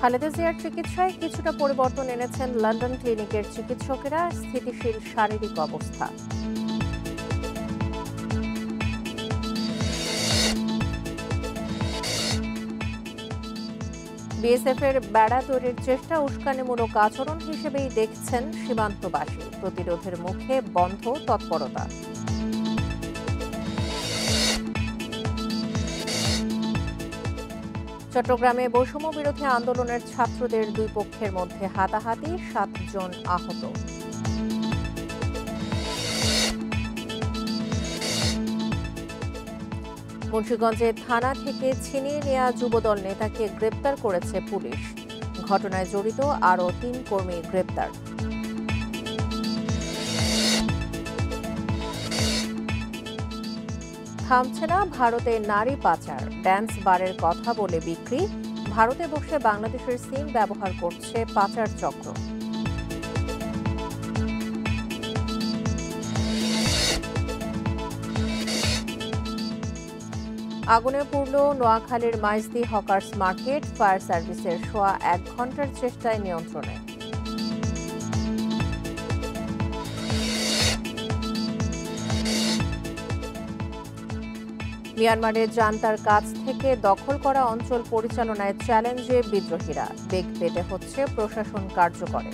খালেদা জিয়ার চিকিৎসায় কিছুটা পরিবর্তন এনেছেন লন্ডন ক্লিনিকের চিকিৎসকেরা। স্থিতিশীল শারীরিক অবস্থা। বিএসএফ এর বেড়া তৈরির চেষ্টা উস্কানিমূলক আচরণ হিসেবেই দেখছেন সীমান্তবাসী। প্রতিরোধের মুখে বন্ধ তৎপরতা। চট্টগ্রামে বৈষম্য বিরোধী আন্দোলনের ছাত্রদের দুই পক্ষের মধ্যে হাতাহাতি, 7 জন আহত। মুন্সিগঞ্জে থানা থেকে ছিনিয়ে নেওয়া যুবদল নেতাকে গ্রেপ্তার করেছে পুলিশ। ঘটনায় জড়িত আরও 3 কর্মী গ্রেপ্তার। থামছে না ভারতে নারী পাচার। ড্যান্স বারের কথা বলে বিক্রি। ভারতে বসে বাংলাদেশের সিম ব্যবহার করছে পাচার চক্র। আগুনে পুড়ল নোয়াখালীর মাইজদি হকার্স মার্কেট। ফায়ার সার্ভিসের সোয়া 1 ঘন্টার চেষ্টায় নিয়ন্ত্রণে। মিয়ানমারের জান্তার কাছ থেকে দখল করা অঞ্চল পরিচালনায় চ্যালেঞ্জে বিদ্রোহীরা। বেগ পেতে হচ্ছে প্রশাসন কার্যকরে।